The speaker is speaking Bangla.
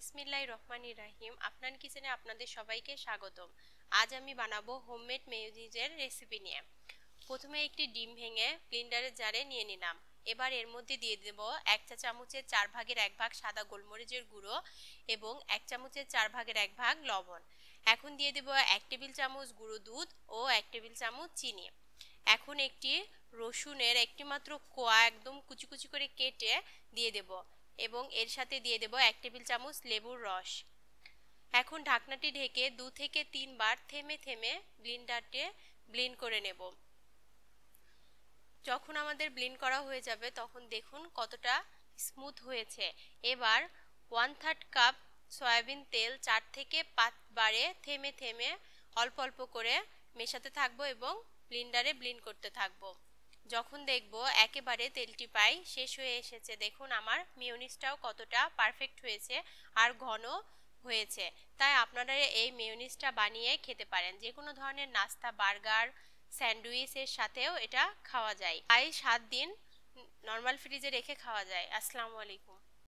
বিসমিল্লাহির রহমানির রহিম। আফনান কিচেনে আপনাদের সবাইকে স্বাগতম। আজ আমি বানাবো হোমমেড মেয়োনিজের রেসিপি নিয়ে। প্রথমে একটি ডিম ভেঙে ব্লেন্ডারের জারে নিয়ে নিলাম। এবার এর মধ্যে দিয়ে দেব 1 চা চামচের 4 ভাগের 1 ভাগ সাদা গোলমরিচের গুঁড়ো এবং 1 চামচের 4 ভাগের 1 ভাগ লবণ। এখন দিয়ে দেব 1 টেবিল চামচ গুঁড়ো দুধ ও 1 টেবিল চামচ চিনি। এখন একটি রসুনের একটি মাত্র কোয়া একদম কুচি কুচি করে কেটে দিয়ে দেব এবং এর সাথে দিয়ে দেব 1 টেবিল চামচ লেবুর রস। এখন ঢাকনাটি ঢেকে 2 থেকে 3 বার থেমে থেমে ব্লেন্ডারে ব্লেন্ড করে নেব। যখন আমাদের ব্লেন্ড করা হয়ে যাবে তখন দেখুন কতটা স্মুথ হয়েছে। এবার 1/3 কাপ সয়াবিন তেল 4 থেকে 5 বারে থেমে থেমে অল্প অল্প করে মেশাতে থাকবো এবং ব্লেন্ডারে ব্লেন্ড করতে থাকবো। যখন দেখব একেবারে তেলটি প্রায় শেষ হয়ে এসেছে, দেখুন আমার মেয়োনিজটাও কতটা পারফেক্ট হয়েছে আর ঘন হয়েছে। তাই আপনারা এই মেয়োনিজটা বানিয়ে খেতে পারেন। যে কোনো ধরনের নাস্তা, বার্গার, স্যান্ডউইচের সাথেও এটা খাওয়া যায়। তাই 7 দিন নর্মাল ফ্রিজে রেখে খাওয়া যায়। আসসালামু আলাইকুম।